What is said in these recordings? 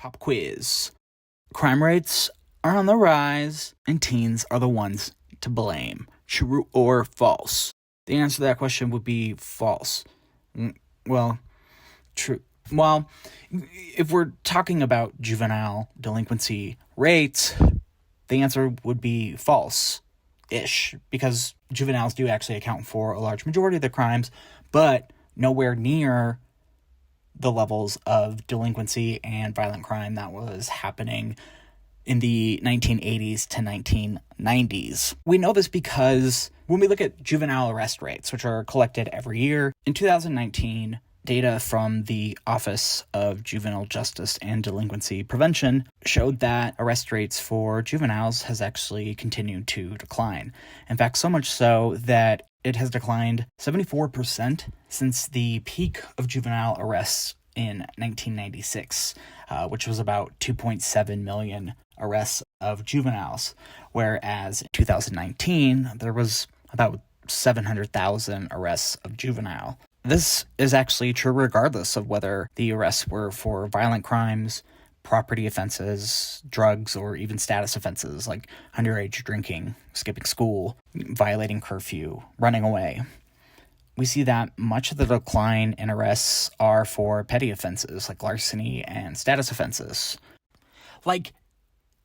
Pop quiz. Crime rates are on the rise, and teens are the ones to blame. True or false? The answer to that question would be false. Well, true. Well, if we're talking about juvenile delinquency rates, the answer would be false-ish, because juveniles do actually account for a large majority of the crimes, but nowhere near the levels of delinquency and violent crime that was happening in the 1980s to 1990s. We know this because when we look at juvenile arrest rates, which are collected every year, in 2019, data from the Office of Juvenile Justice and Delinquency Prevention showed that arrest rates for juveniles has actually continued to decline. In fact, so much so that it has declined 74% since the peak of juvenile arrests in 1996, which was about 2.7 million arrests of juveniles, whereas in 2019, there was about 700,000 arrests of juvenile. This is actually true regardless of whether the arrests were for violent crimes, property offenses, drugs, or even status offenses like underage drinking, skipping school, violating curfew, running away. We see that much of the decline in arrests are for petty offenses like larceny and status offenses.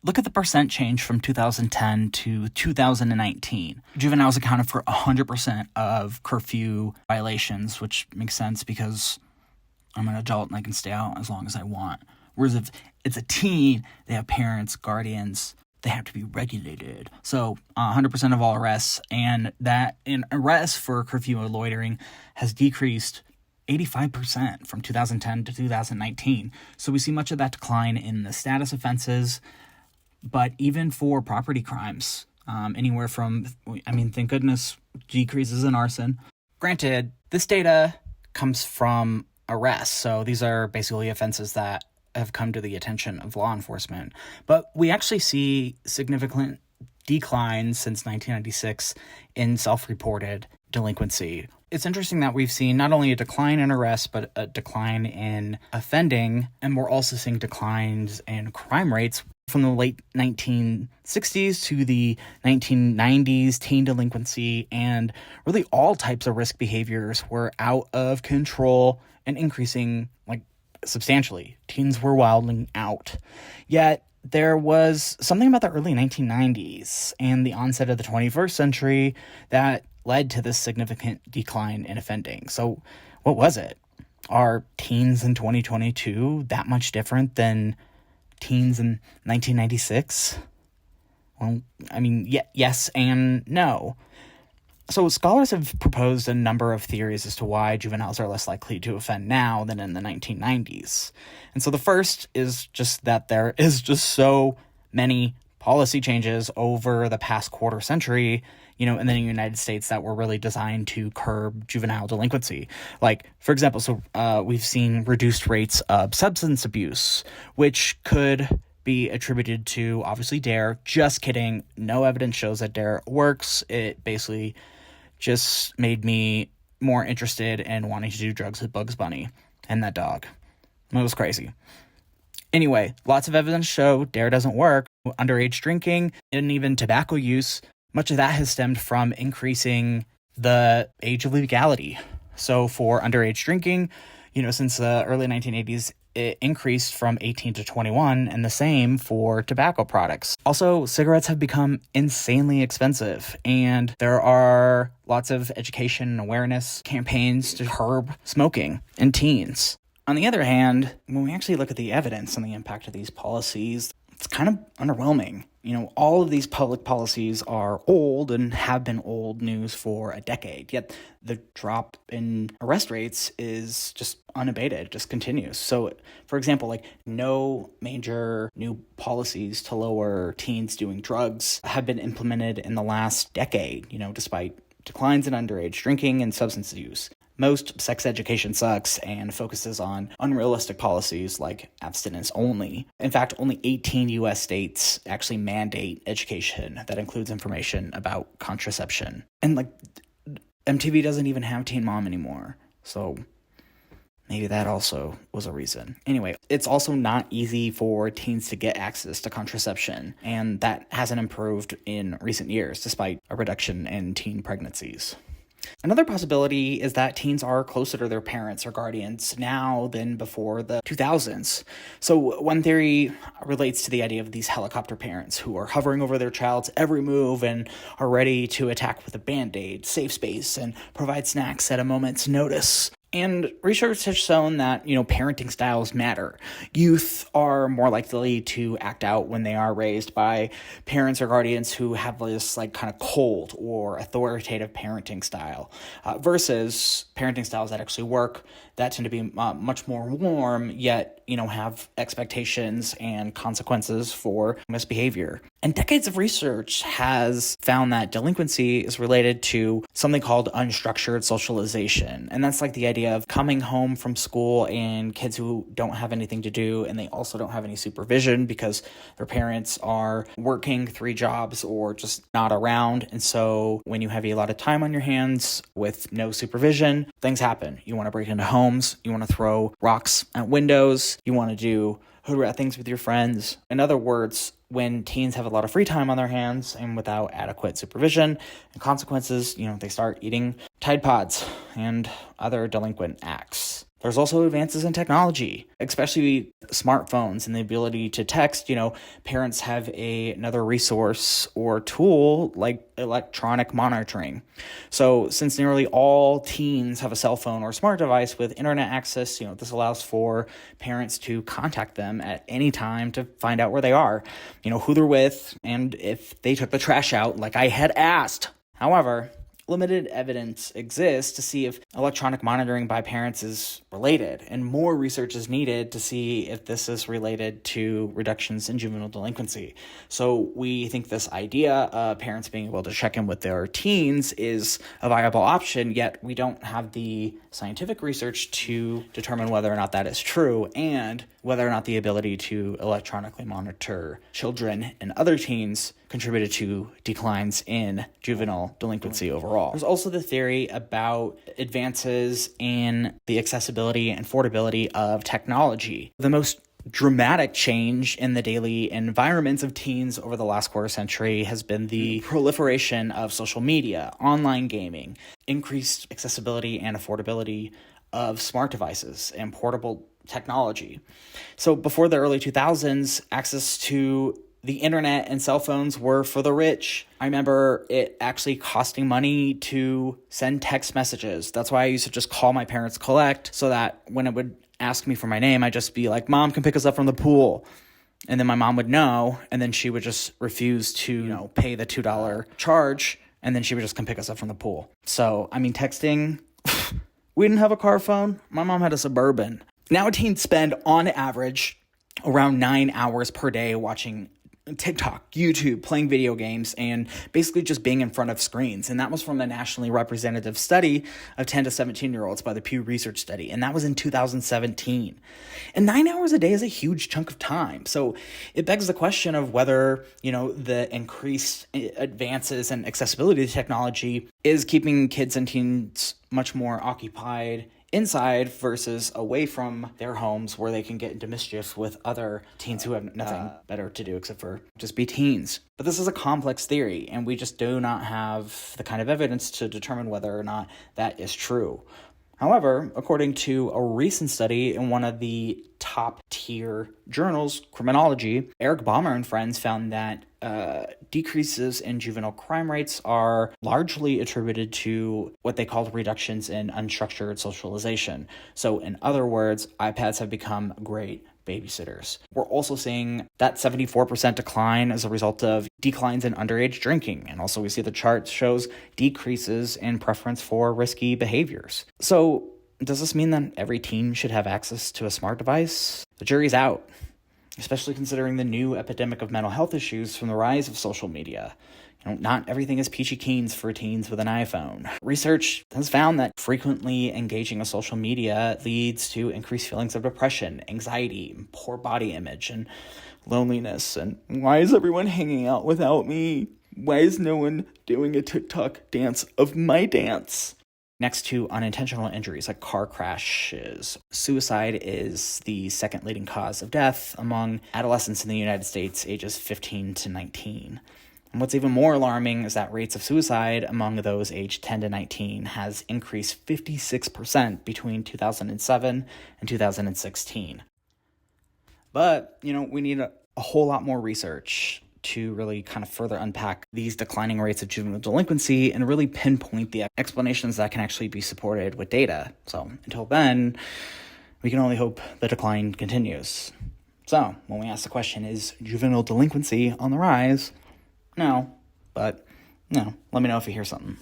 Look at the percent change from 2010 to 2019. Juveniles accounted for 100% of curfew violations, which makes sense because I'm an adult and I can stay out as long as I want. Whereas if it's a teen, they have parents, guardians, they have to be regulated. So 100% of all arrests, and that in arrests for curfew or loitering has decreased 85% from 2010 to 2019. So we see much of that decline in the status offenses, but even for property crimes, anywhere from, thank goodness, decreases in arson. Granted, this data comes from arrests, so these are basically offenses that have come to the attention of law enforcement. But we actually see significant declines since 1996 in self-reported delinquency. It's interesting that we've seen not only a decline in arrests, but a decline in offending, and we're also seeing declines in crime rates from the late 1960s to the 1990s. Teen delinquency and really all types of risk behaviors were out of control and increasing substantially. Teens were wilding out. Yet there was something about the early 1990s and the onset of the 21st century that led to this significant decline in offending. So what was it? Are teens in 2022 that much different than teens in 1996? Well, yes and no. So scholars have proposed a number of theories as to why juveniles are less likely to offend now than in the 1990s. And so the first is just that there is just so many policy changes over the past quarter century, in the United States that were really designed to curb juvenile delinquency. For example, we've seen reduced rates of substance abuse, which could be attributed to, obviously, DARE. Just kidding. No evidence shows that DARE works. It basically just made me more interested in wanting to do drugs with Bugs Bunny and that dog. It was crazy. Anyway, lots of evidence show DARE doesn't work. Underage drinking and even tobacco use, much of that has stemmed from increasing the age of legality. So for underage drinking, since the early 1980s, it increased from 18 to 21, and the same for tobacco products. Also, cigarettes have become insanely expensive, and there are lots of education and awareness campaigns to curb smoking in teens. On the other hand, when we actually look at the evidence on the impact of these policies, it's kind of underwhelming. All of these public policies are old and have been old news for a decade, yet the drop in arrest rates is just unabated, just continues. So, for example, no major new policies to lower teens doing drugs have been implemented in the last decade, despite declines in underage drinking and substance use. Most sex education sucks and focuses on unrealistic policies like abstinence only. In fact, only 18 U.S. states actually mandate education that includes information about contraception. And MTV doesn't even have Teen Mom anymore. So Maybe that also was a reason. Anyway, it's also not easy for teens to get access to contraception, and that hasn't improved in recent years, despite a reduction in teen pregnancies. Another possibility is that teens are closer to their parents or guardians now than before the 2000s. So one theory relates to the idea of these helicopter parents who are hovering over their child's every move and are ready to attack with a band-aid, save space, and provide snacks at a moment's notice. And research has shown that, parenting styles matter. Youth are more likely to act out when they are raised by parents or guardians who have this kind of cold or authoritative parenting style versus parenting styles that actually work, that tend to be much more warm, yet, have expectations and consequences for misbehavior. And decades of research has found that delinquency is related to something called unstructured socialization. And that's like the idea of coming home from school and kids who don't have anything to do, and they also don't have any supervision because their parents are working 3 jobs or just not around. And so when you have a lot of time on your hands with no supervision, things happen. You want to break into homes, you want to throw rocks at windows, you want to do hood rat things with your friends. In other words, when teens have a lot of free time on their hands and without adequate supervision and consequences, they start eating Tide Pods and other delinquent acts. There's also advances in technology, especially smartphones and the ability to text. Parents have another resource or tool like electronic monitoring. So since nearly all teens have a cell phone or smart device with internet access, this allows for parents to contact them at any time to find out where they are, who they're with, and if they took the trash out like I had asked. However, limited evidence exists to see if electronic monitoring by parents is related, and more research is needed to see if this is related to reductions in juvenile delinquency. So we think this idea of parents being able to check in with their teens is a viable option, yet we don't have the scientific research to determine whether or not that is true, and whether or not the ability to electronically monitor children and other teens contributed to declines in juvenile delinquency overall. There's also the theory about advances in the accessibility and affordability of technology. The most dramatic change in the daily environments of teens over the last quarter century has been the proliferation of social media, online gaming, increased accessibility and affordability of smart devices and portable technology. So before the early 2000s, access to the internet and cell phones were for the rich. I remember it actually costing money to send text messages. That's why I used to just call my parents collect, so that when it would ask me for my name, I'd just be like, "Mom, can pick us up from the pool." And then my mom would know, and then she would just refuse to, pay the $2 charge, and then she would just come pick us up from the pool. So, texting, we didn't have a car phone. My mom had a Suburban. Now teens spend, on average, around 9 hours per day watching TikTok, YouTube, playing video games, and basically just being in front of screens. And that was from the nationally representative study of 10 to 17-year-olds by the Pew Research Study. And that was in 2017. And 9 hours a day is a huge chunk of time. So it begs the question of whether, the increased advances in accessibility to technology is keeping kids and teens much more occupied inside versus away from their homes, where they can get into mischief with other teens who have nothing better to do except for just be teens. But this is a complex theory, and we just do not have the kind of evidence to determine whether or not that is true. However, according to a recent study in one of the top-tier journals, Criminology, Eric Balmer and friends found that decreases in juvenile crime rates are largely attributed to what they called reductions in unstructured socialization. So, in other words, iPads have become great babysitters. We're also seeing that 74% decline as a result of declines in underage drinking. And also we see the chart shows decreases in preference for risky behaviors. So does this mean that every teen should have access to a smart device? The jury's out, especially considering the new epidemic of mental health issues from the rise of social media. Not everything is peachy keens for teens with an iPhone. Research has found that frequently engaging with social media leads to increased feelings of depression, anxiety, poor body image, and loneliness. And why is everyone hanging out without me? Why is no one doing a TikTok dance of my dance? Next to unintentional injuries like car crashes, suicide is the second leading cause of death among adolescents in the United States ages 15 to 19. And what's even more alarming is that rates of suicide among those aged 10 to 19 has increased 56% between 2007 and 2016. But, we need a whole lot more research to really kind of further unpack these declining rates of juvenile delinquency and really pinpoint the explanations that can actually be supported with data. So until then, we can only hope the decline continues. So when we ask the question, is juvenile delinquency on the rise? No, but let me know if you hear something.